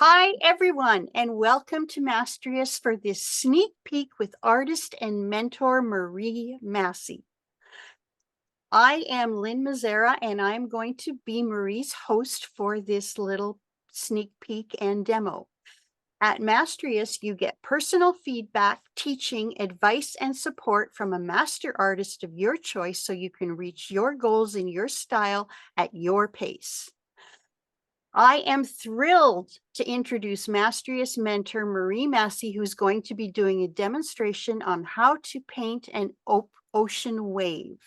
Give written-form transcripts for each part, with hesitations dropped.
Hi, everyone, and welcome to Mastrius for this sneak peek with artist and mentor Marie Massey. I am Lynn Mazzara, and I'm going to be Marie's host for this little sneak peek and demo. At Mastrius, you get personal feedback, teaching, advice, and support from a master artist of your choice so you can reach your goals in your style at your pace. I am thrilled to introduce Mastrius mentor Marie Massey, who's going to be doing a demonstration on how to paint an ocean wave.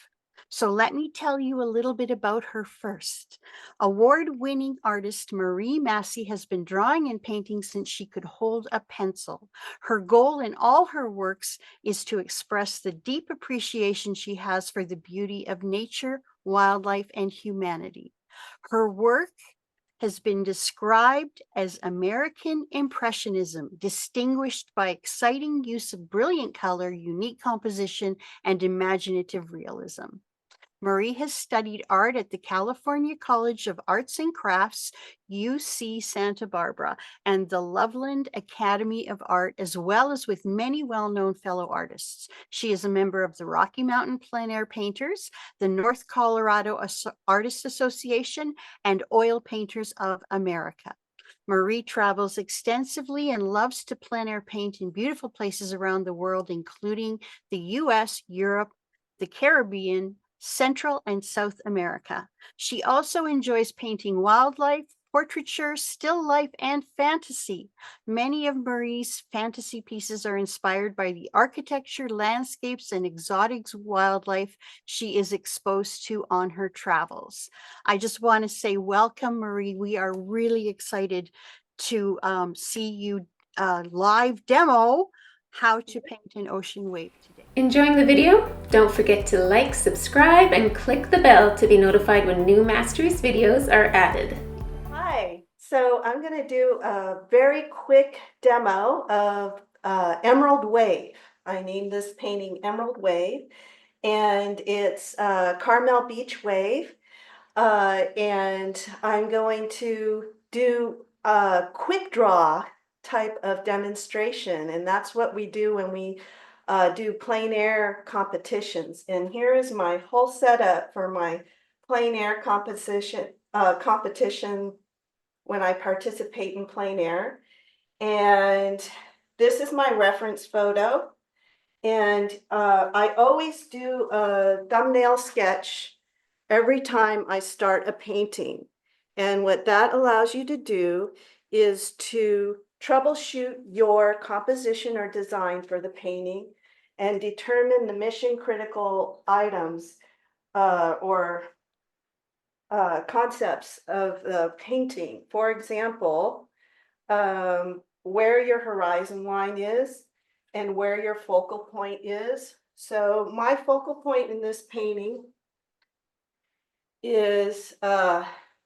So let me tell you a little bit about her first. Award-winning artist Marie Massey has been drawing and painting since she could hold a pencil. Her goal in all her works is to express the deep appreciation she has for the beauty of nature, wildlife, and humanity. Her work has been described as American Impressionism, distinguished by exciting use of brilliant color, unique composition, and imaginative realism. Marie has studied art at the California College of Arts and Crafts, UC Santa Barbara, and the Loveland Academy of Art, as well as with many well-known fellow artists. She is a member of the Rocky Mountain Plein Air Painters, the North Colorado Artists Association, and Oil Painters of America. Marie travels extensively and loves to plein air paint in beautiful places around the world, including the US, Europe, the Caribbean, Central and South America. She also enjoys painting wildlife, portraiture, still life, and fantasy. Many of Marie's fantasy pieces are inspired by the architecture, landscapes, and exotic wildlife she is exposed to on her travels. I just want to say welcome, Marie. We are really excited to see you live demo how to paint an ocean wave today. Enjoying the video? Don't forget to like, subscribe, and click the bell to be notified when new Mastrius videos are added. Hi, so I'm going to do a very quick demo of Emerald Wave. I named this painting Emerald Wave, and it's Carmel Beach Wave. And I'm going to do a quick draw type of demonstration, and that's what we do when we do plein air competitions. And here is my whole setup for my plein air competition when I participate in plein air. And this is my reference photo. And I always do a thumbnail sketch every time I start a painting. And what that allows you to do is to troubleshoot your composition or design for the painting and determine the mission critical items or concepts of the painting. For example, where your horizon line is and where your focal point is. So my focal point in this painting is the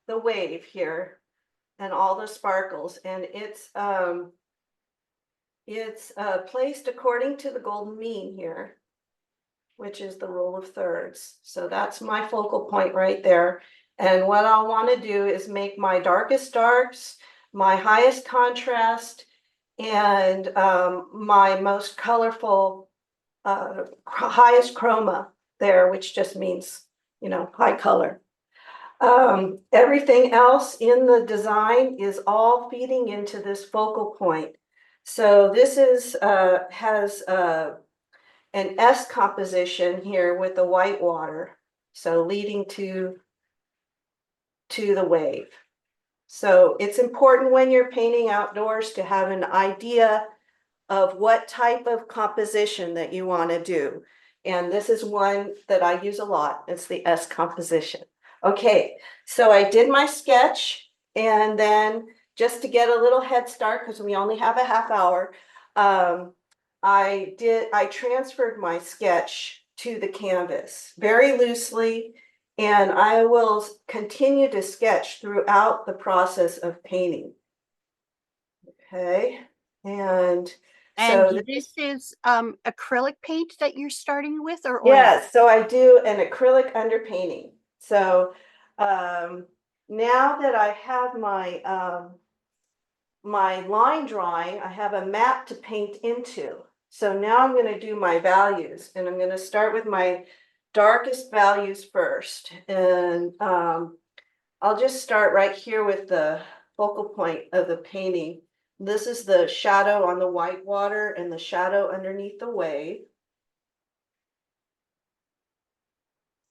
wave here and all the sparkles, and it's placed according to the golden mean here, which is the rule of thirds. So that's my focal point right there. And what I'll want to do is make my darkest darks, my highest contrast, and my most colorful, highest chroma there, which just means, you know, high color. Everything else in the design is all feeding into this focal point. So this is has an S composition here with the white water, so leading to the wave. So it's important when you're painting outdoors to have an idea of what type of composition that you want to do. And this is one that I use a lot. It's the S composition. Okay, so I did my sketch, and then just to get a little head start, because we only have a half hour, I transferred my sketch to the canvas very loosely, and I will continue to sketch throughout the process of painting. Okay, and so this is acrylic paint that you're starting with, or oil? Yes, so I do an acrylic underpainting. So now that I have my my line drawing, I have a map to paint into. So now I'm going to do my values, and I'm going to start with my darkest values first. And I'll just start right here with the focal point of the painting. This is the shadow on the white water and the shadow underneath the wave.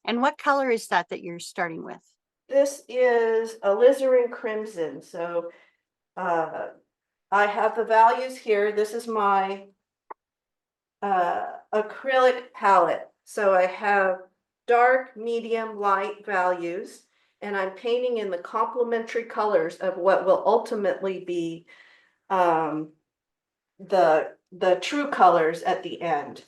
And what color is that you're starting with? This is alizarin crimson. So I have the values here. This is my acrylic palette. So I have dark, medium, light values, and I'm painting in the complementary colors of what will ultimately be the true colors at the end.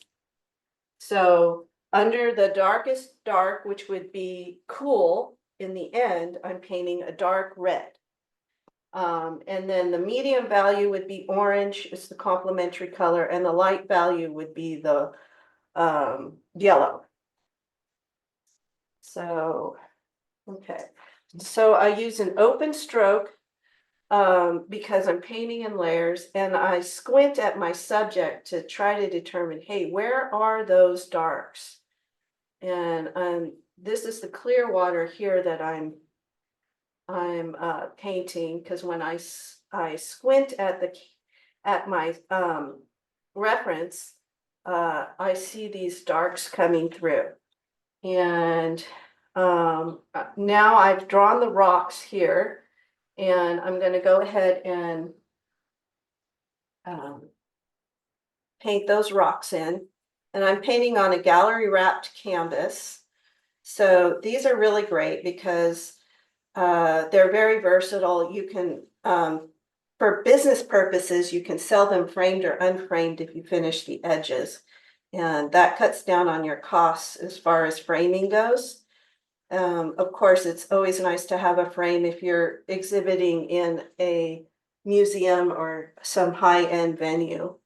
So under the darkest dark, which would be cool in the end, I'm painting a dark red. And then the medium value would be orange, is the complementary color, and the light value would be the yellow. So, okay. So I use an open stroke because I'm painting in layers, and I squint at my subject to try to determine, hey, where are those darks? And this is the clear water here that I'm painting, because when I squint at my reference, I see these darks coming through. And now I've drawn the rocks here, and I'm going to go ahead and paint those rocks in. And I'm painting on a gallery wrapped canvas. So these are really great because they're very versatile. You can, for business purposes, you can sell them framed or unframed if you finish the edges. And that cuts down on your costs as far as framing goes. Of course, it's always nice to have a frame if you're exhibiting in a museum or some high-end venue.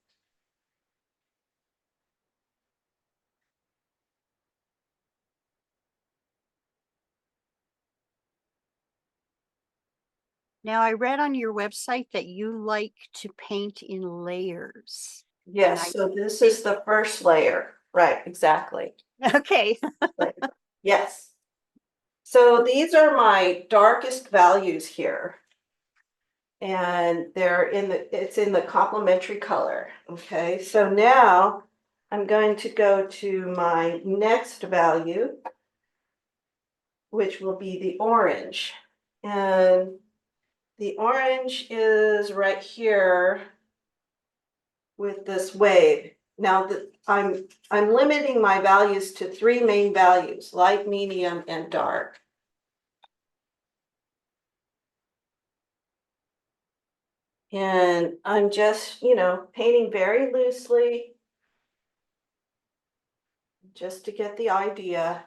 Now, I read on your website that you like to paint in layers. Yes, so this is the first layer. Right, exactly. Okay. Yes. So these are my darkest values here. And it's in the complementary color. Okay, so now I'm going to go to my next value, which will be the orange. And the orange is right here with this wave. Now I'm limiting my values to 3 main values: light, medium, and dark. And I'm just, painting very loosely just to get the idea.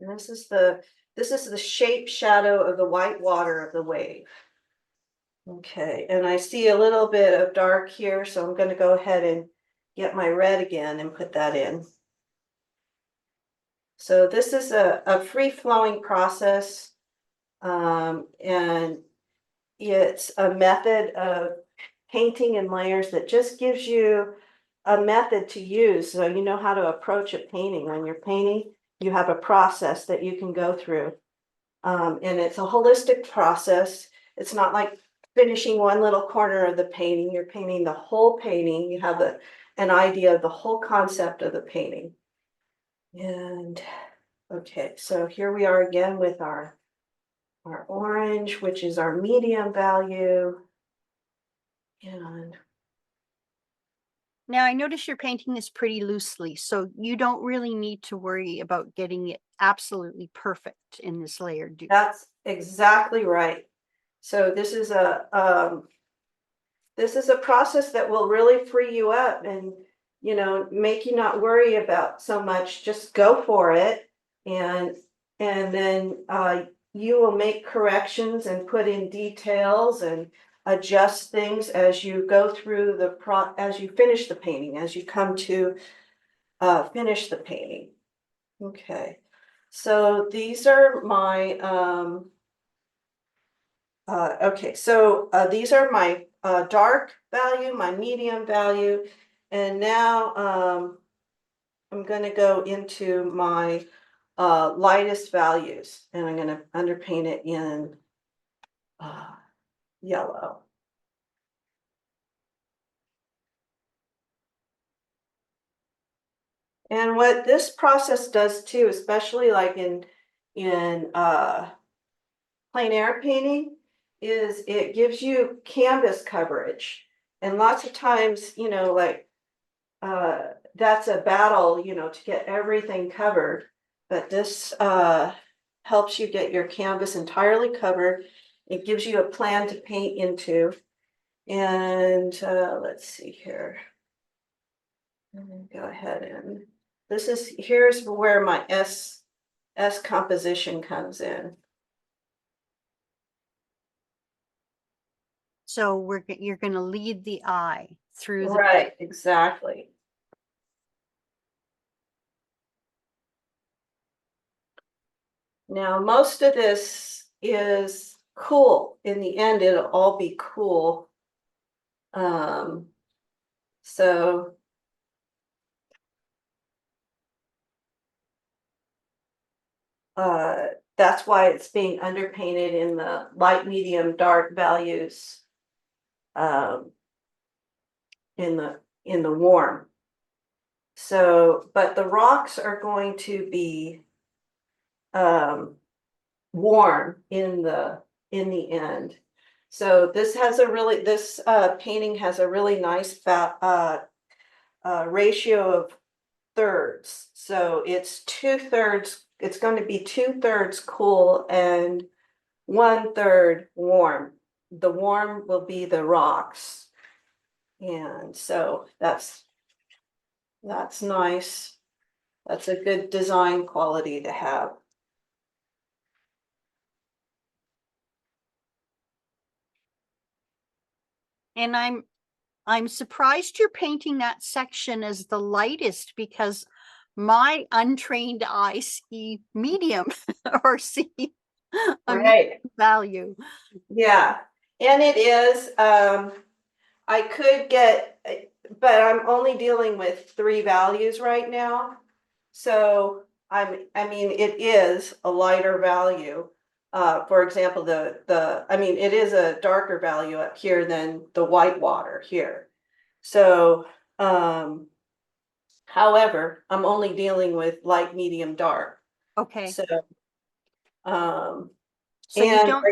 And this is the shape shadow of the white water of the wave. Okay, and I see a little bit of dark here, so I'm going to go ahead and get my red again and put that in. So this is a free-flowing process, and it's a method of painting in layers that just gives you a method to use, so you know how to approach a painting. When you're painting, you have a process that you can go through, and it's a holistic process. It's not like finishing one little corner of the painting. You're painting the whole painting. You have an idea of the whole concept of the painting. And okay, so here we are again with our orange, which is our medium value. And now I notice you're painting this pretty loosely, so you don't really need to worry about getting it absolutely perfect in this layer, do you? that's exactly right. So this is a process that will really free you up and make you not worry about so much. Just go for it, and then you will make corrections and put in details and adjust things as you go through as you finish the painting, as you come to finish the painting. Okay, so these are my these are my dark value, my medium value, and now I'm going to go into my lightest values, and I'm going to underpaint it in yellow. And what this process does too, especially like in plein air painting, is it gives you canvas coverage. And lots of times, you know, like that's a battle, you know, to get everything covered. But this helps you get your canvas entirely covered. It gives you a plan to paint into. And let's see here. Go ahead and here's where my S composition comes in. So you're going to lead the eye through the Right, exactly. Now, most of this is cool. In the end, it'll all be cool. So that's why it's being underpainted in the light, medium, dark values in the warm. So, but the rocks are going to be warm in the end. So this has a really painting has a really nice ratio of thirds. So it's 2/3. It's going to be 2/3 cool and 1/3 warm. The warm will be the rocks, and so that's nice. That's a good design quality to have. And I'm surprised you're painting that section as the lightest, because my untrained eye see medium or see a medium Right. value. Yeah. And it is, I could get, but I'm only dealing with 3 values right now. So I mean, it is a lighter value. For example, it is a darker value up here than the white water here. So, however, I'm only dealing with light, medium, dark. Okay. So, um, So you and don't,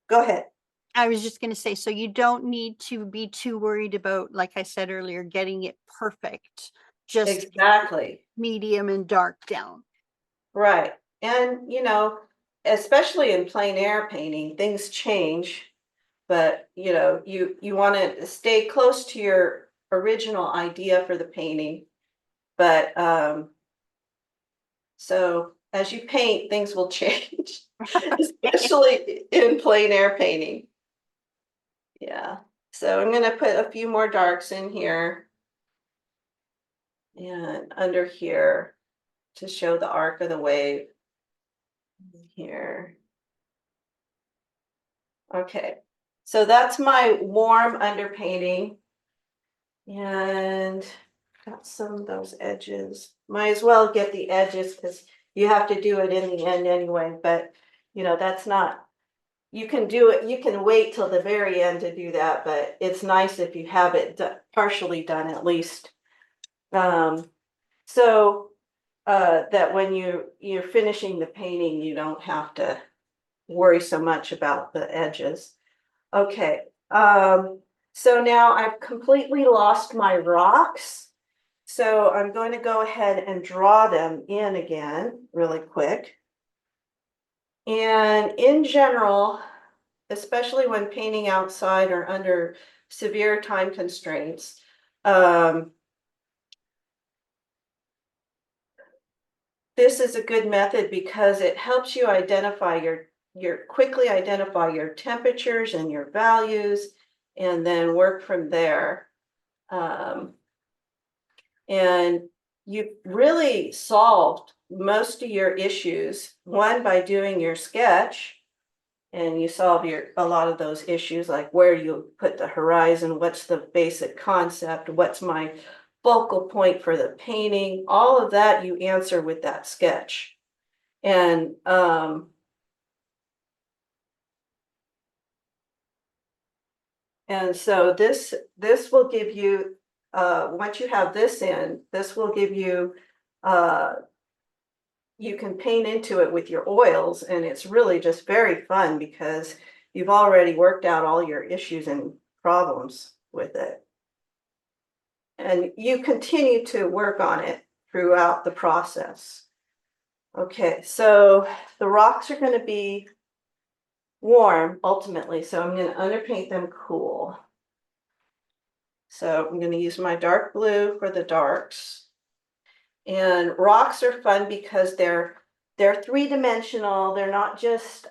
go ahead. I was just going to say, so you don't need to be too worried about, like I said earlier, getting it perfect. Just Exactly. medium and dark down. Right. And, you know, especially in plein air painting, things change, but you know, you want to stay close to your original idea for the painting. But so as you paint, things will change, especially in plein air painting. Yeah. So I'm going to put a few more darks in here and under here to show the arc of the wave here. Okay, so that's my warm underpainting. And got some of those edges. Might as well get the edges because you have to do it in the end anyway. But you know, that's not, you can do it, you can wait till the very end to do that, but it's nice if you have it partially done at least. So that when you're finishing the painting, you don't have to worry so much about the edges. Okay, so now I've completely lost my rocks. So I'm going to go ahead and draw them in again really quick. And in general, especially when painting outside or under severe time constraints, this is a good method because it helps you identify quickly identify your temperatures and your values, and then work from there. And you've really solved most of your issues, one by doing your sketch, and you solve a lot of those issues, like where you put the horizon, what's the basic concept, what's my focal point for the painting, all of that you answer with that sketch. And so this will give you, once you have this in, this will give you, you can paint into it with your oils, and it's really just very fun because you've already worked out all your issues and problems with it. And you continue to work on it throughout the process. Okay, so the rocks are going to be warm ultimately, so I'm going to underpaint them cool. So I'm going to use my dark blue for the darks. And rocks are fun because they're three-dimensional. They're not just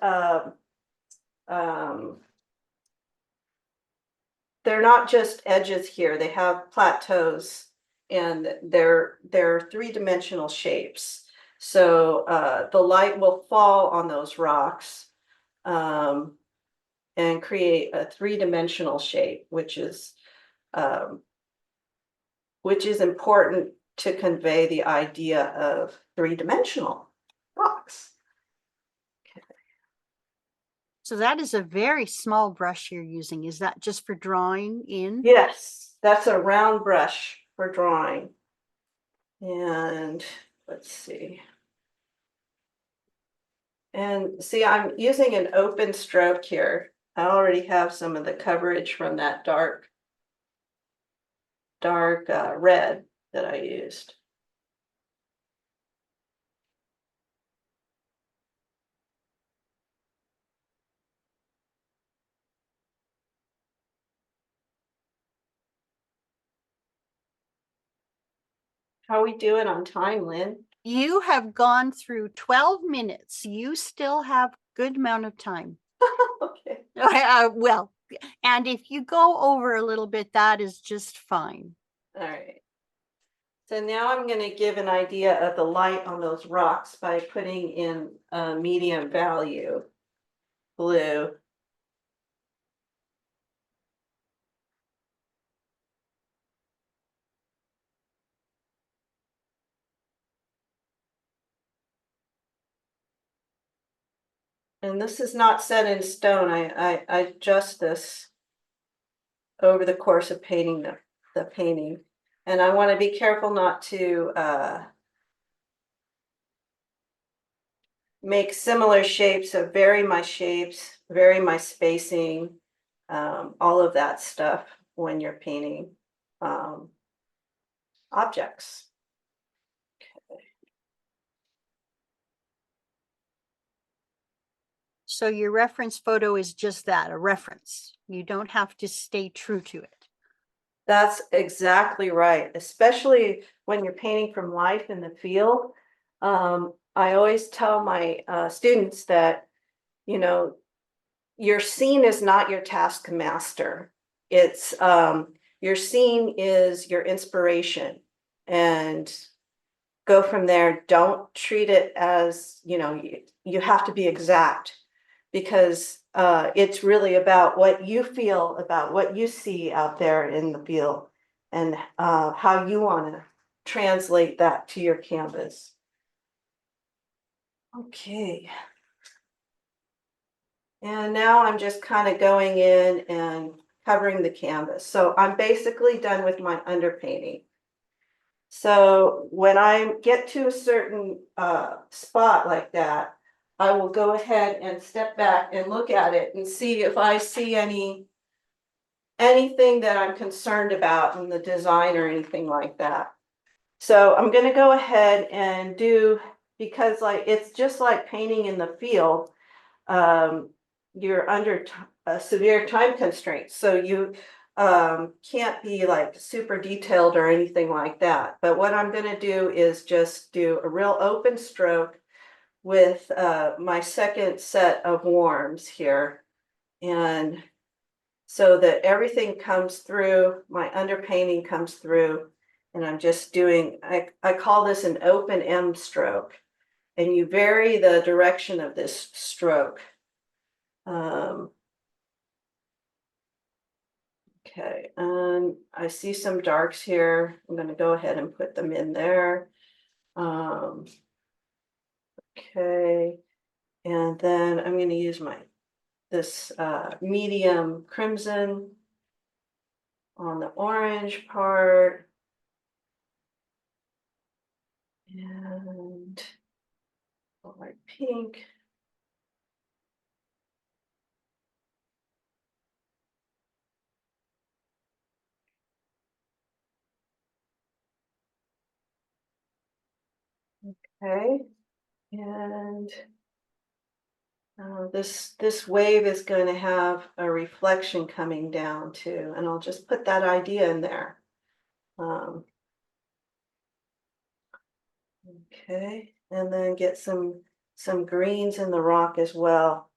edges here. They have plateaus, and they're three-dimensional shapes. So the light will fall on those rocks and create a three-dimensional shape, which is important to convey the idea of three-dimensional rocks. Okay. So that is a very small brush you're using. Is that just for drawing in? Yes, that's a round brush for drawing. And let's see. And see, I'm using an open stroke here. I already have some of the coverage from that dark red that I used. How are we doing on time, Lynn? You have gone through 12 minutes. You still have good amount of time. Okay. Well, and if you go over a little bit, that is just fine. All right. So now I'm going to give an idea of the light on those rocks by putting in a medium value blue. And this is not set in stone. I adjust this over the course of painting the painting. And I want to be careful not to make similar shapes, so vary my shapes, vary my spacing, all of that stuff when you're painting objects. So your reference photo is just that, a reference. You don't have to stay true to it. That's exactly right, especially when you're painting from life in the field. I always tell my students that, you know, your scene is not your taskmaster. It's your scene is your inspiration, and go from there. Don't treat it as, you know, you have to be exact, because it's really about what you feel about what you see out there in the field, and how you want to translate that to your canvas. Okay. And now I'm just kind of going in and covering the canvas. So I'm basically done with my underpainting. So when I get to a certain spot like that, I will go ahead and step back and look at it and see if I see anything that I'm concerned about in the design or anything like that. So I'm going to go ahead and do, because like it's just like painting in the field, you're under severe time constraints, so you can't be like super detailed or anything like that. But what I'm going to do is just do a real open stroke with my second set of warms here, and so that everything comes through, my underpainting comes through, And I'm just doing, I call this an open M stroke. And you vary the direction of this stroke. Okay, and I see some darks here. I'm going to go ahead and put them in there. Okay, and then I'm going to use this medium crimson on the orange part. And light pink. Okay, and this wave is going to have a reflection coming down too, and I'll just put that idea in there. Okay, and then get some greens in the rock as well.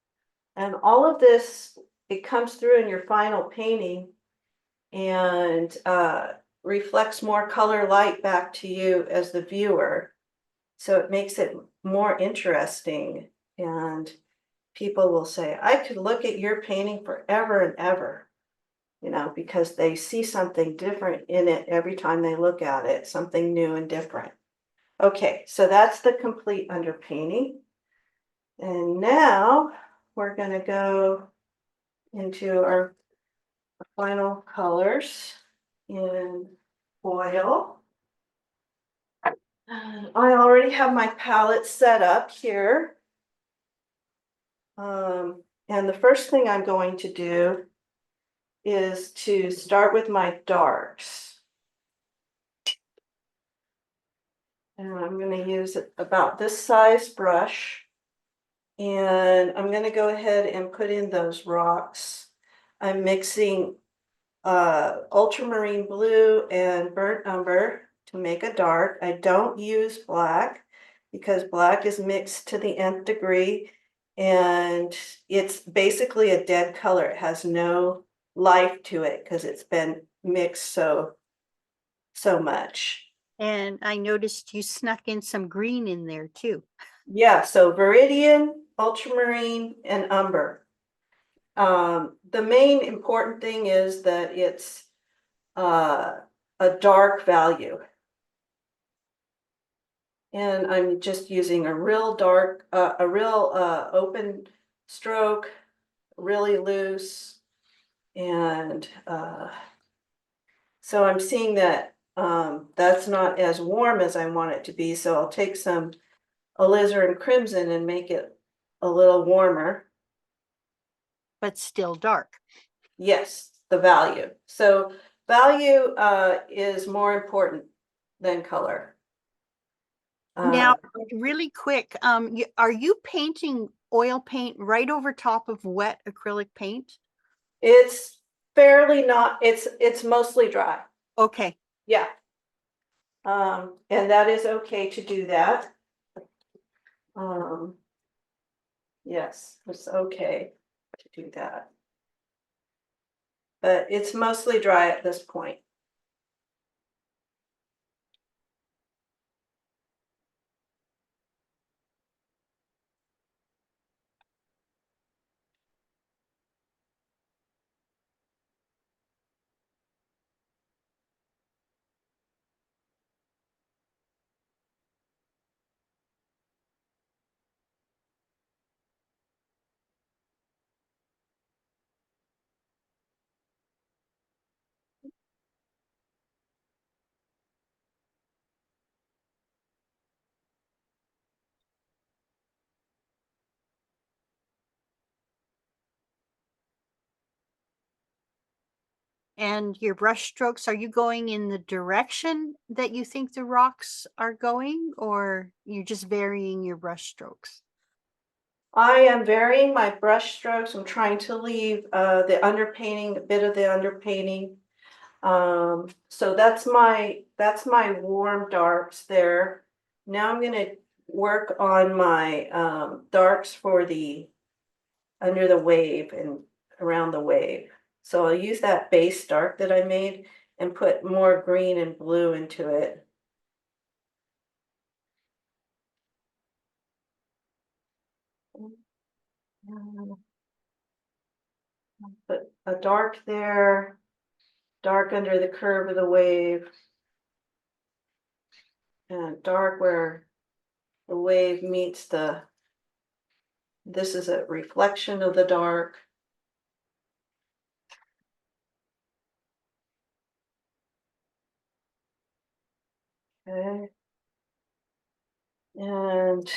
And all of this, it comes through in your final painting and reflects more color light back to you as the viewer. So it makes it more interesting, and people will say, I could look at your painting forever and ever, because they see something different in it every time they look at it, something new and different. Okay, so that's the complete underpainting. And now we're going to go into our final colors in oil. I already have my palette set up here. And the first thing I'm going to do is to start with my darks. And I'm going to use about this size brush. And I'm going to go ahead and put in those rocks. I'm mixing ultramarine blue and burnt umber to make a dark. I don't use black because black is mixed to the nth degree, and it's basically a dead color. It has no life to it because it's been mixed so much. And I noticed you snuck in some green in there too. Yeah, so viridian, ultramarine, and umber. The main important thing is that it's a dark value. And I'm just using a real dark, a real open stroke, really loose. And so I'm seeing that that's not as warm as I want it to be. So I'll take some alizarin crimson and make it a little warmer. But still dark. Yes, the value. So value is more important than color. Now, really quick, are you painting oil paint right over top of wet acrylic paint? It's fairly not, it's mostly dry. Okay. Yeah. And that is okay to do that. Yes, it's okay to do that. But it's mostly dry at this point. And your brush strokes, are you going in the direction that you think the rocks are going, or you're just varying your brush strokes? I am varying my brush strokes. I'm trying to leave the underpainting, a bit of the underpainting. So that's my warm darks there. Now I'm going to work on my darks for the under the wave and around the wave. So I'll use that base dark that I made, and put more green and blue into it. Put a dark there, dark under the curve of the wave, and dark where the wave meets this is a reflection of the dark. Okay. And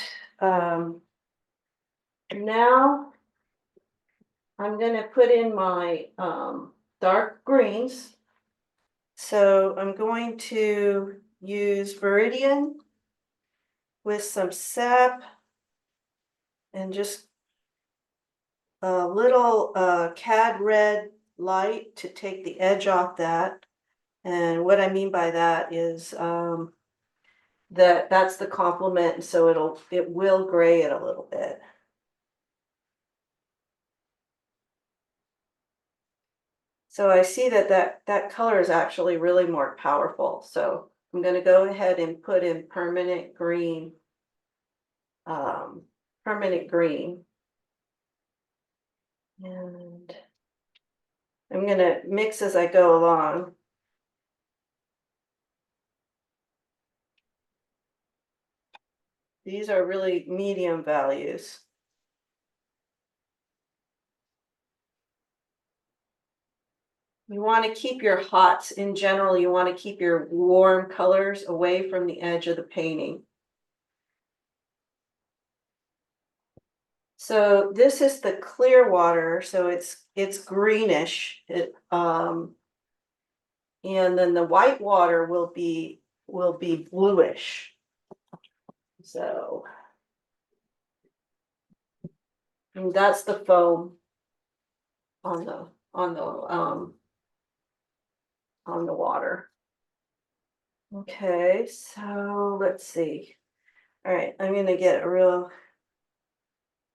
now I'm going to put in my dark greens. So I'm going to use Viridian with some sap and just a little cad red light to take the edge off that. And what I mean by that is that's the complement, and so it will gray it a little bit. So I see that color is actually really more powerful. So I'm going to go ahead and put in permanent green. Permanent green. And I'm going to mix as I go along. These are really medium values. You want to keep your hots in general, you want to keep your warm colors away from the edge of the painting. So this is the clear water, so it's greenish. And then the white water will be bluish. So and that's the foam on the water. Okay, so let's see. All right, I'm gonna get a real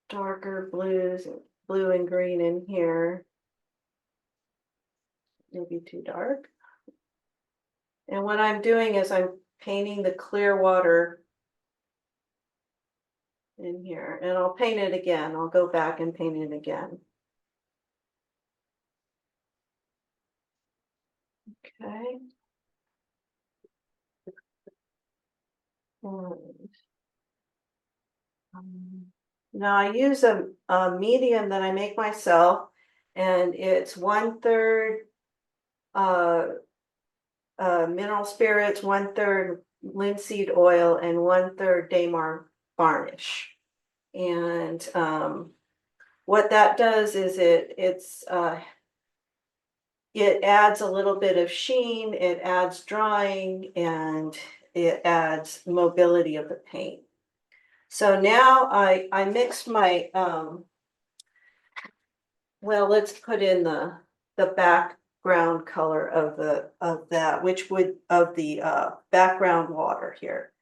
darker blue and green in here. Maybe too dark. And what I'm doing is I'm painting the clear water in here, and I'll paint it again. I'll go back and paint it again. Okay. Now I use a medium that I make myself, and it's 1/3 mineral spirits, 1/3 linseed oil, and 1/3 Damar varnish. And what that does is it adds a little bit of sheen, it adds drawing, and it adds mobility of the paint. So now I mixed my well, let's put in the background color of the background water here.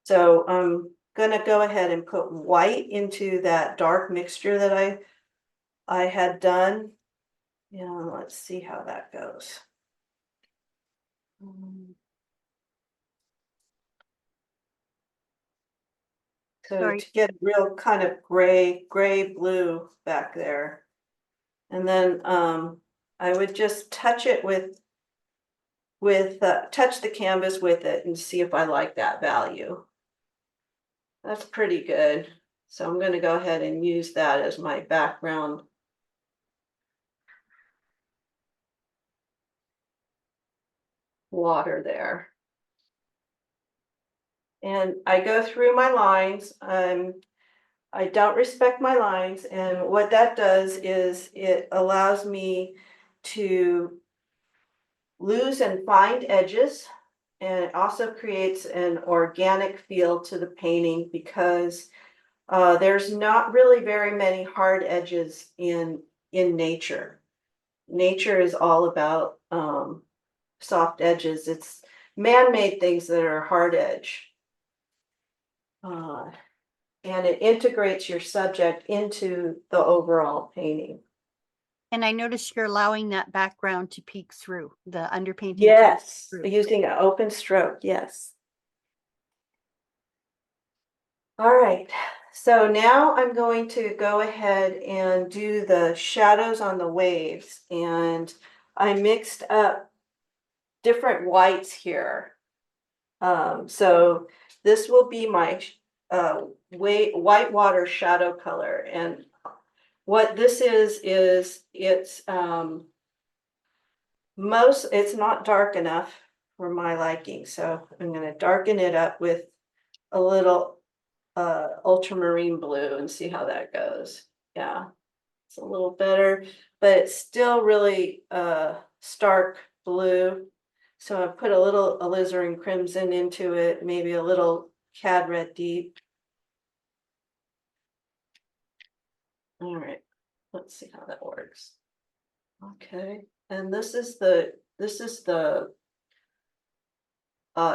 So I'm gonna go ahead and put white into that dark mixture that I had done. Yeah, let's see how that goes. So Sorry. to get a real kind of gray blue back there. And then I would just touch it touch the canvas with it and see if I like that value. That's pretty good. So I'm going to go ahead and use that as my background water there. And I go through my lines. I don't respect my lines, and what that does is it allows me to lose and find edges, and it also creates an organic feel to the painting because there's not really very many hard edges in nature. Nature is all about soft edges. It's man-made things that are hard edge. And it integrates your subject into the overall painting. And I noticed you're allowing that background to peek through, the underpainting. Yes, through. using an open stroke, yes. All right, so now I'm going to go ahead and do the shadows on the waves, and I mixed up different whites here. So this will be my whitewater shadow color, and what this is it's it's not dark enough for my liking, so I'm going to darken it up with a little ultramarine blue and see how that goes. Yeah, it's a little better, but it's still really stark blue. So I put a little alizarin crimson into it, maybe a little cad red deep. All right, let's see how that works. Okay, and this is the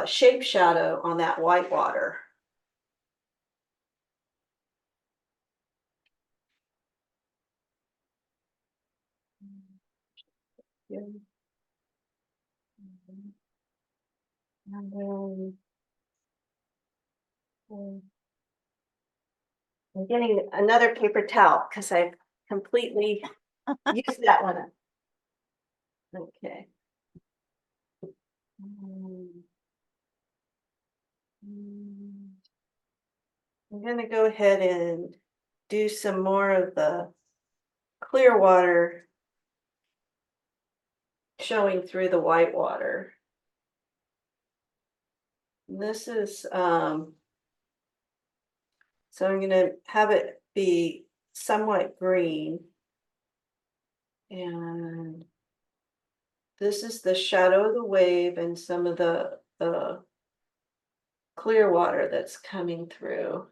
shape shadow on that white water. Yeah. And then I'm getting another paper towel because I've completely used that one up. Okay. I'm gonna go ahead and do some more of the clear water showing through the white water. This is so I'm gonna have it be somewhat green, and this is the shadow of the wave and some of the clear water that's coming through.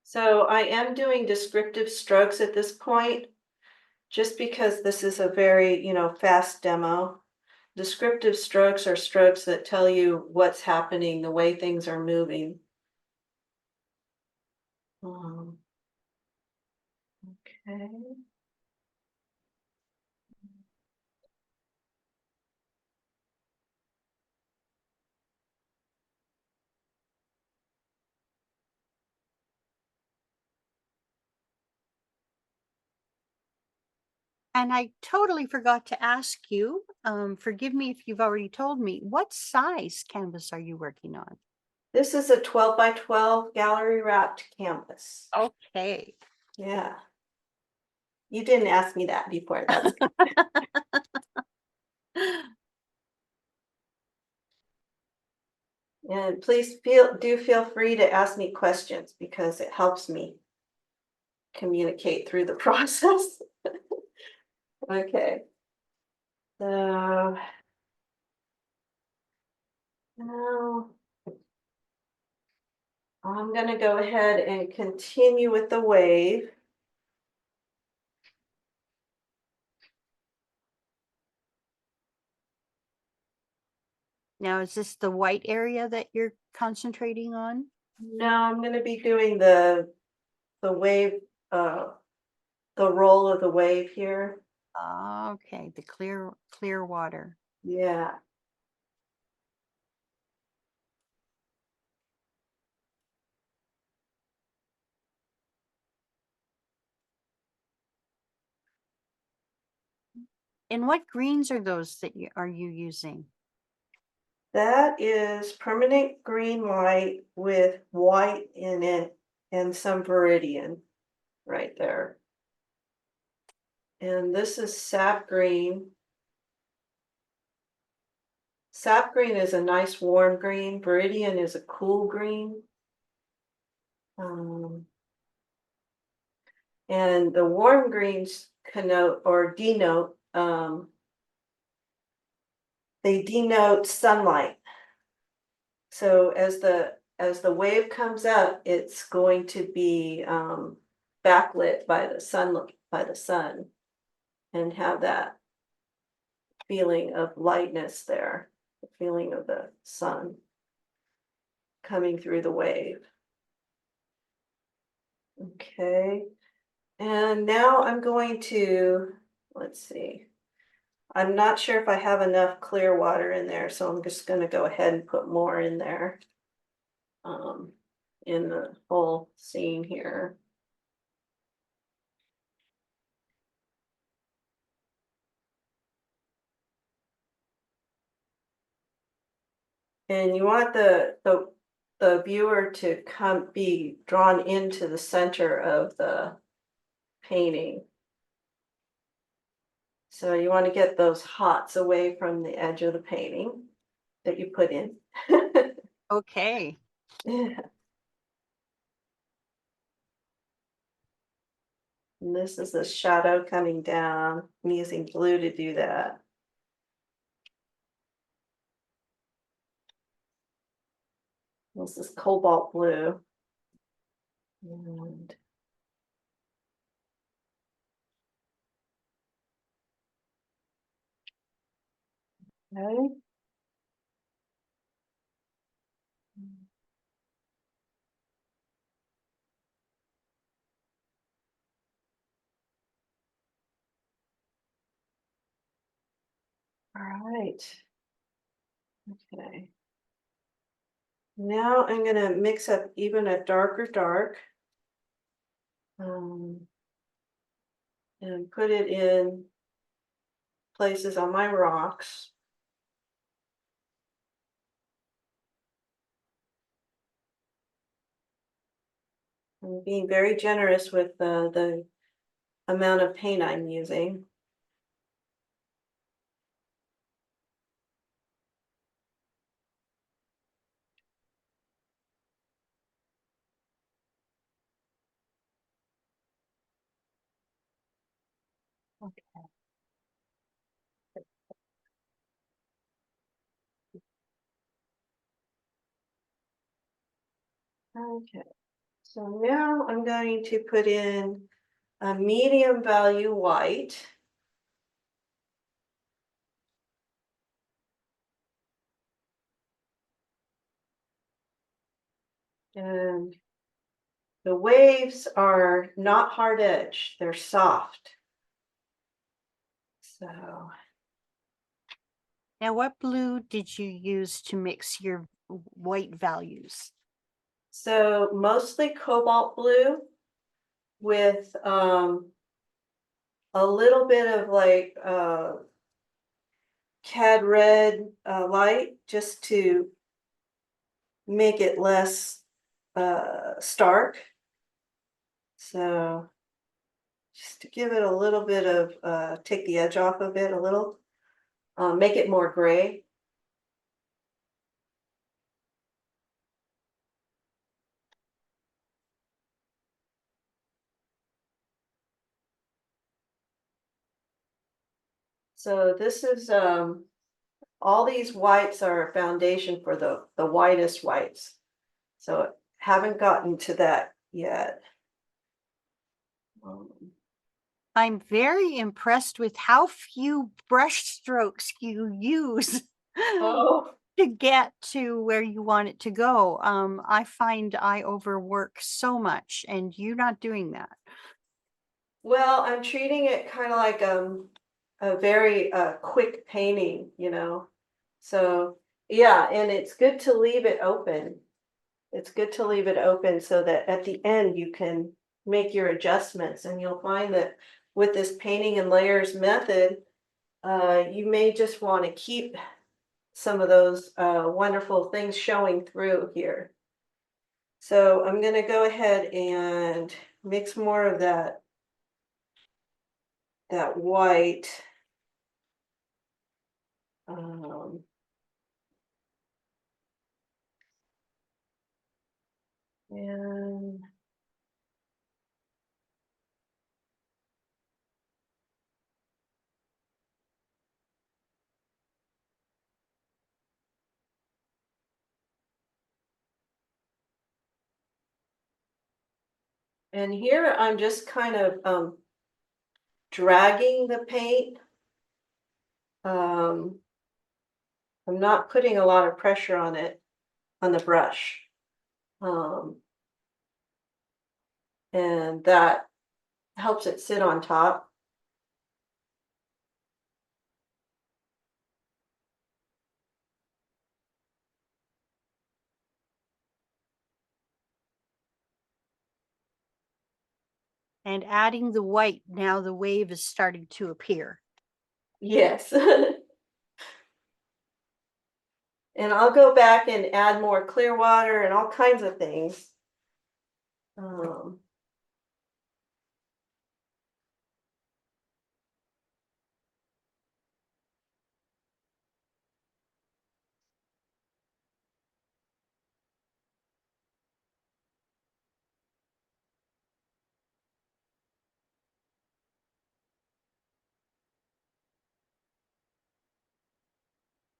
So I am doing descriptive strokes at this point, just because this is a very, fast demo. Descriptive strokes are strokes that tell you what's happening, the way things are moving. Okay. And I totally forgot to ask you, forgive me if you've already told me, what size canvas are you working on? This is a 12 by 12 gallery wrapped canvas. Okay. Yeah. You didn't ask me that before. That's good. And please do feel free to ask me questions because it helps me communicate through the process. Okay. So now I'm going to go ahead and continue with the wave. Now, is this the white area that you're concentrating on? Now I'm going to be doing the wave, the roll of the wave here. Okay, the clear water. Yeah. And what greens are those that are you using? That is permanent green light with white in it and some viridian right there. And this is sap green. Sap green is a nice warm green. Viridian is a cool green. And the warm greens connote or denote, they denote sunlight. So as the as the wave comes up, it's going to be backlit by the sun and have that feeling of lightness there, the feeling of the sun coming through the wave. Okay, and now I'm going to, let's see, I'm not sure if I have enough clear water in there, so I'm just going to go ahead and put more in there um, in the whole scene here. And you want the viewer to be drawn into the center of the painting. So you want to get those hots away from the edge of the painting that you put in. Okay. Yeah. And this is the shadow coming down. I'm using blue to do that. This is cobalt blue. And okay. All right. Okay. Now I'm going to mix up even a darker dark and put it in places on my rocks. I'm being very generous with the amount of paint I'm using. Okay, so now I'm going to put in a medium value white. And the waves are not hard edged, they're soft. So, Now, what blue did you use to mix your white values? so mostly cobalt blue with a little bit of like cad red light just to make it less stark. So just to give it a little bit of, take the edge off of it a little, make it more gray. So this is, all these whites are a foundation for the whitest whites. So haven't gotten to that yet. Um, I'm very impressed with how few brush strokes you use oh, to get to where you want it to go. I find I overwork so much, and you're not doing that. well, I'm treating it kind of like a very quick painting, you know. So yeah, and it's good to leave it open. It's good to leave it open so that at the end you can make your adjustments, and you'll find that with this painting and layers method, you may just want to keep some of those wonderful things showing through here. So I'm going to go ahead and mix more of that white. Um, and And here I'm just kind of dragging the paint. I'm not putting a lot of pressure on it, on the brush. And that helps it sit on top. And adding the white, now the wave is starting to appear. Yes. And I'll go back and add more clear water and all kinds of things.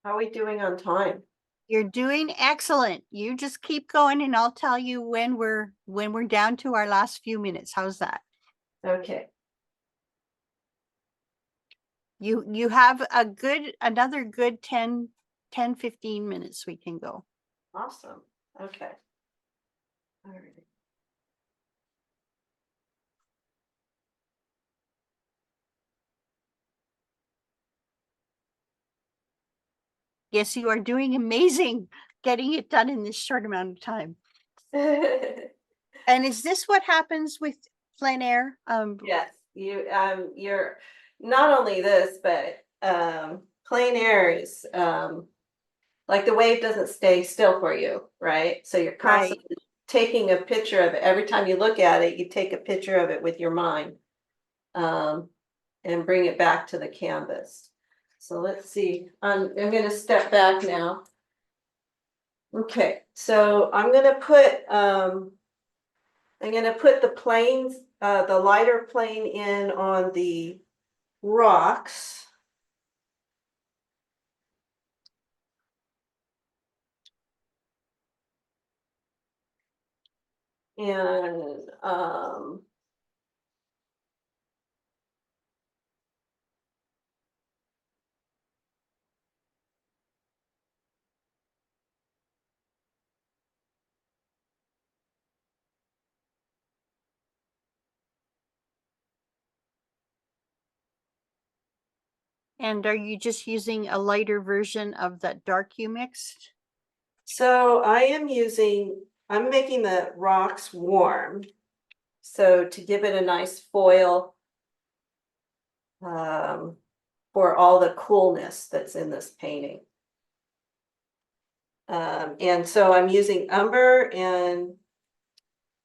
How are we doing on time? You're doing excellent. You just keep going and I'll tell you when we're down to our last few minutes. How's that? Okay. You have another good 10-15 minutes we can go. Awesome. Okay. All right. Yes, you are doing amazing getting it done in this short amount of time. And is this what happens with plein air? Yes, you're not only this, but plein air is like the wave doesn't stay still for you, right? So you're Right. constantly taking a picture of it. Every time you look at it, you take a picture of it with your mind, um, and bring it back to the canvas. So let's see. I'm going to step back now. Okay, so I'm going to put the planes, the lighter plane in on the rocks. And And are you just using a lighter version of that dark you mixed? so I'm making the rocks warm. So to give it a nice foil, for all the coolness that's in this painting. And so I'm using umber and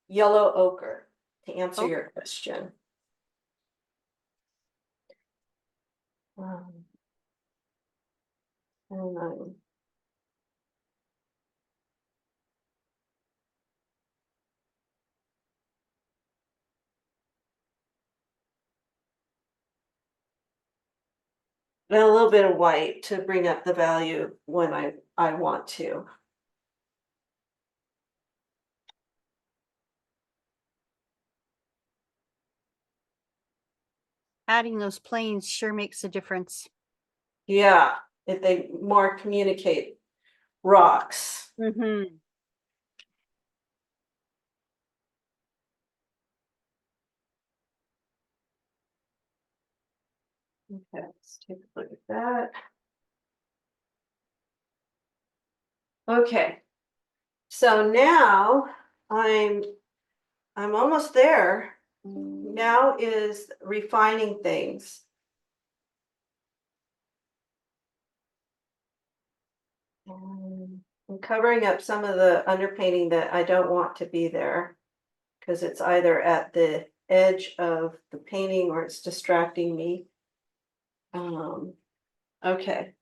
yellow ochre to answer your question. Um, and I'm and a little bit of white to bring up the value when I want to. Adding those planes sure makes a difference. Yeah, if they more communicate rocks. Mm-hmm. Okay, let's take a look at that. Okay, so now I'm almost there. Now is refining things. I'm covering up some of the underpainting that I don't want to be there because it's either at the edge of the painting or it's distracting me. Okay.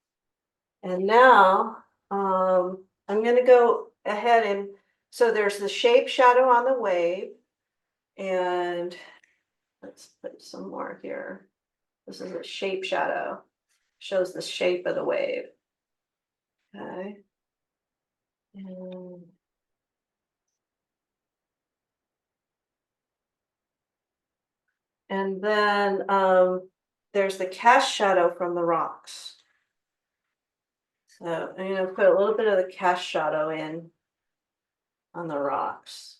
And now I'm going to go ahead and so there's the shape shadow on the wave. And let's put some more here. This is a shape shadow, shows the shape of the wave. Okay. And And then there's the cast shadow from the rocks. So I'm going to put a little bit of the cast shadow in on the rocks.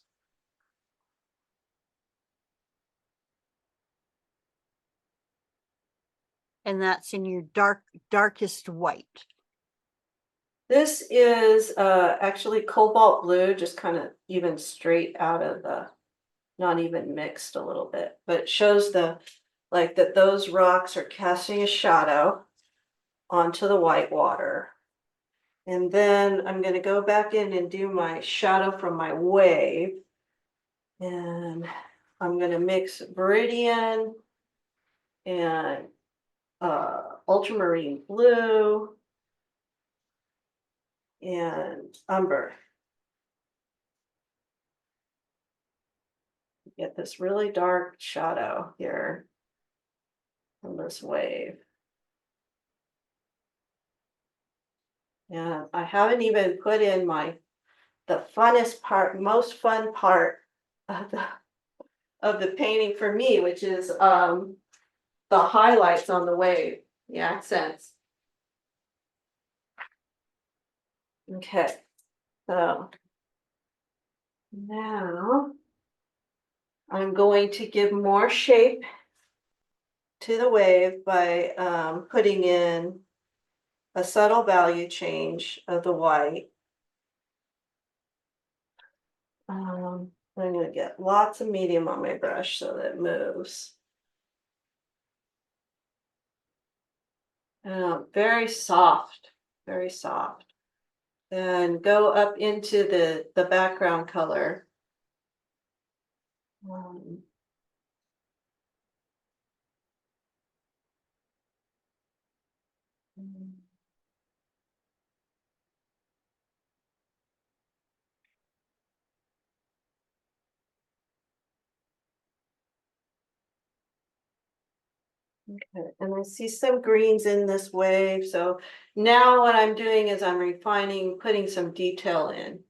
And that's in your darkest white. This is actually cobalt blue, just kind of even straight out of the, not even mixed a little bit, but it shows the, like that those rocks are casting a shadow onto the white water. And then I'm going to go back in and do my shadow from my wave. And I'm going to mix Viridian and ultramarine blue and umber. Get this really dark shadow here from this wave. And I haven't even put in the funnest part, most fun part of the painting for me, which is the highlights on the wave, the accents. Okay, so now I'm going to give more shape to the wave by putting in a subtle value change of the white. I'm going to get lots of medium on my brush so that it moves. Very soft, very soft. And go up into the background color. Um, Okay, and I see some greens in this wave. So now what I'm doing is I'm refining, putting some detail in.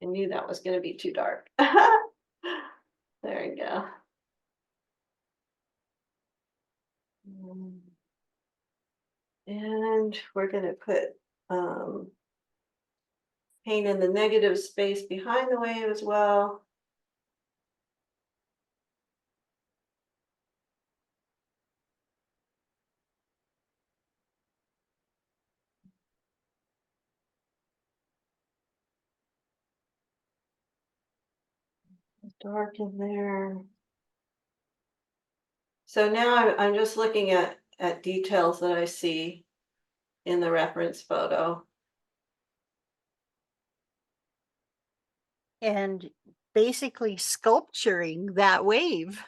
I knew that was going to be too dark. There you go. And we're going to put paint in the negative space behind the wave as well. Dark in there. So now I'm just looking at details that I see in the reference photo. And basically sculpturing that wave.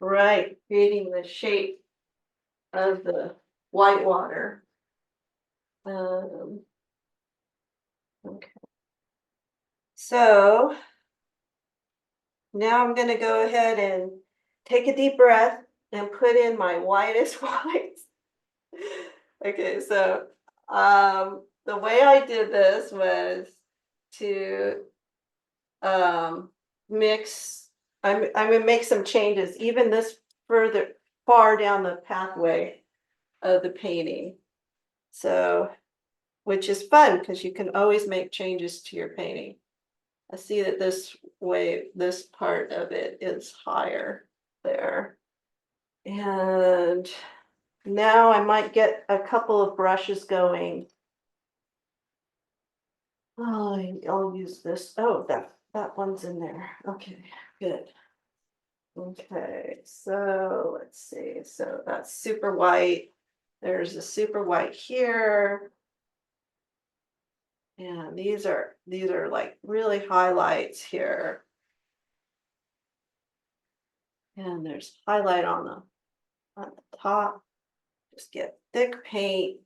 Right, creating the shape of the white water. Okay. So now I'm going to go ahead and take a deep breath and put in my whitest whites. Okay, so the way I did this was to mix. I'm going to make some changes, even this far down the pathway of the painting. So, which is fun because you can always make changes to your painting. I see that this part of it is higher there. And now I might get a couple of brushes going. Oh, I'll use this. Oh, that one's in there. Okay, good. Okay, so let's see. So that's super white. There's a super white here. And these are like really highlights here. And there's highlight on the top. Just get thick paint.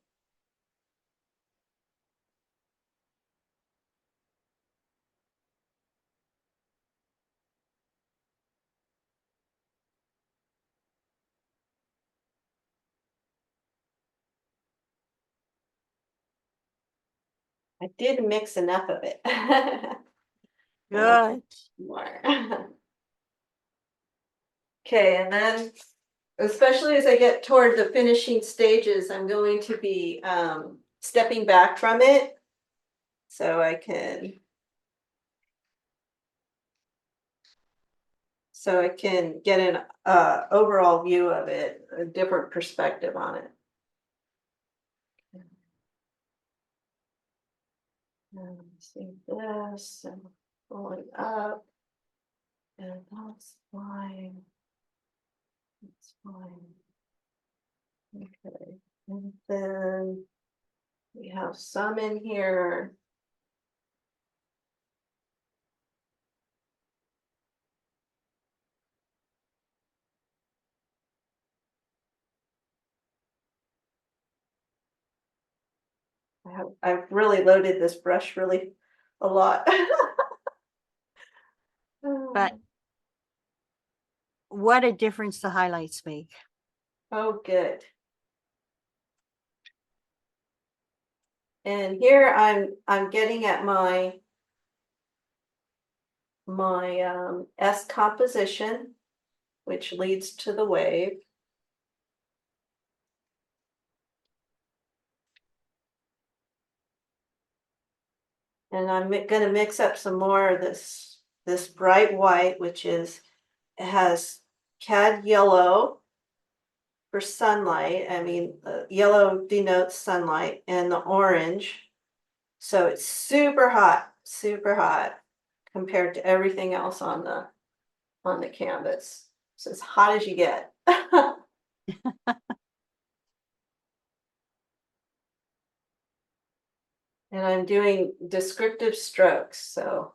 I did mix enough of it. Good. More. Okay, and then especially as I get toward the finishing stages, I'm going to be stepping back from it so I can get an overall view of it, a different perspective on it. See this and going up, and that's fine. That's fine. Okay, and then we have some in here. I've really loaded this brush really a lot. But what a difference the highlights make. Oh, good. And here I'm getting at my S composition, which leads to the wave. And I'm gonna mix up some more of this bright white, which it has cad yellow for sunlight. I mean, yellow denotes sunlight, and the orange. So it's super hot compared to everything else on the canvas. It's as hot as you get. And I'm doing descriptive strokes, so.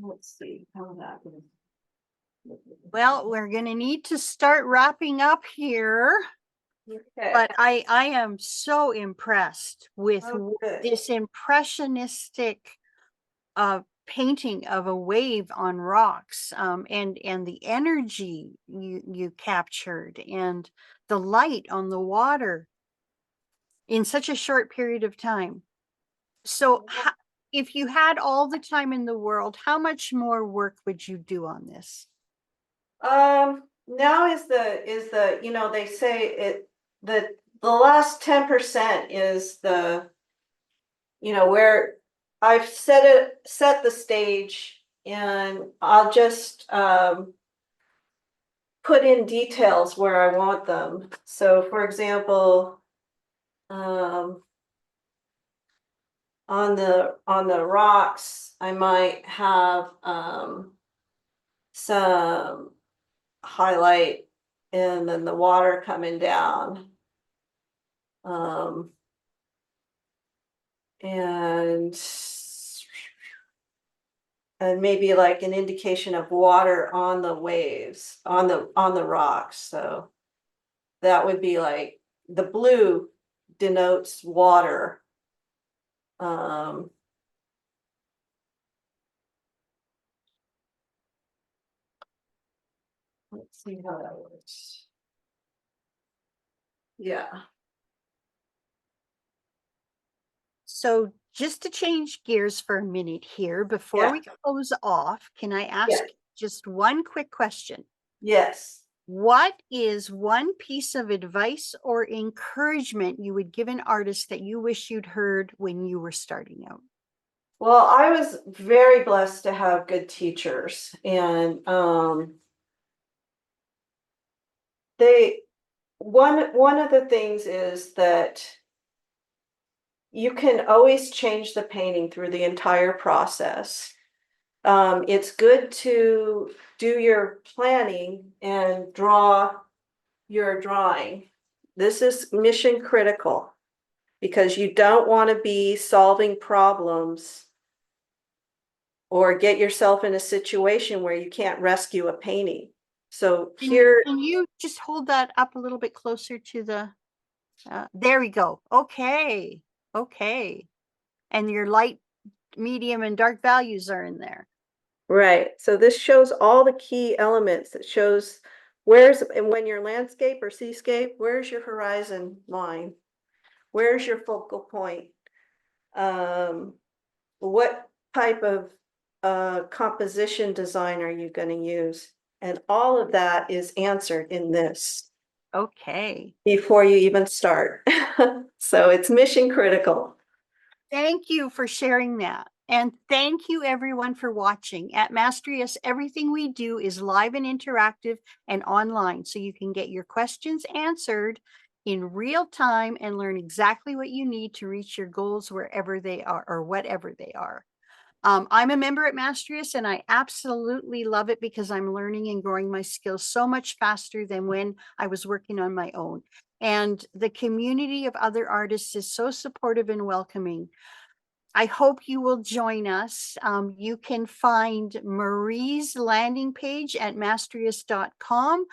Let's see how that is. Well, we're going to need to start wrapping up here. Okay. But I am so impressed with Good. this impressionistic painting of a wave on rocks, and the energy you captured, and the light on the water in such a short period of time. So if you had all the time in the world, how much more work would you do on this? Now is the they say the last 10% is where I've set the stage, and I'll just put in details where I want them. So for example, on the rocks, I might have some highlight, and then the water coming down. And maybe like an indication of water on the waves, on the rocks. So that would be like the blue denotes water. Let's see how that works. Yeah. So just to change gears for a minute here, before Yeah. we close off, can I ask just one quick question? Yes. What is one piece of advice or encouragement you would give an artist that you wish you'd heard when you were starting out? Well, I was very blessed to have good teachers, and one of the things is that you can always change the painting through the entire process. It's good to do your planning and draw your drawing. This is mission critical, because you don't want to be solving problems or get yourself in a situation where you can't rescue a painting. So here, Can you just hold that up a little bit closer to the, there we go. Okay. Okay. And your light, medium, and dark values are in there. Right. So this shows all the key elements. It shows where's, and when you're landscape or seascape, where's your horizon line? Where's your focal point? What type of composition design are you going to use? And all of that is answered in this Okay. before you even start. So it's mission critical. Thank you for sharing that. And thank you everyone for watching. At Mastrius, everything we do is live and interactive and online, so you can get your questions answered in real time and learn exactly what you need to reach your goals wherever they are or whatever they are. I'm a member at Mastrius and I absolutely love it because I'm learning and growing my skills so much faster than when I was working on my own. And the community of other artists is so supportive and welcoming. I hope you will join us. You can find Marie's landing page at mastrius.com.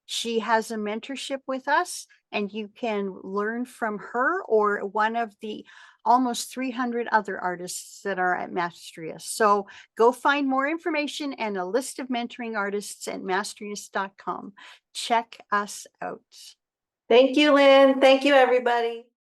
She has a mentorship with us, and you can learn from her or one of the almost 300 other artists that are at Mastrius. So go find more information and a list of mentoring artists at mastrius.com. Check us out. Thank you, Lynn. Thank you, everybody.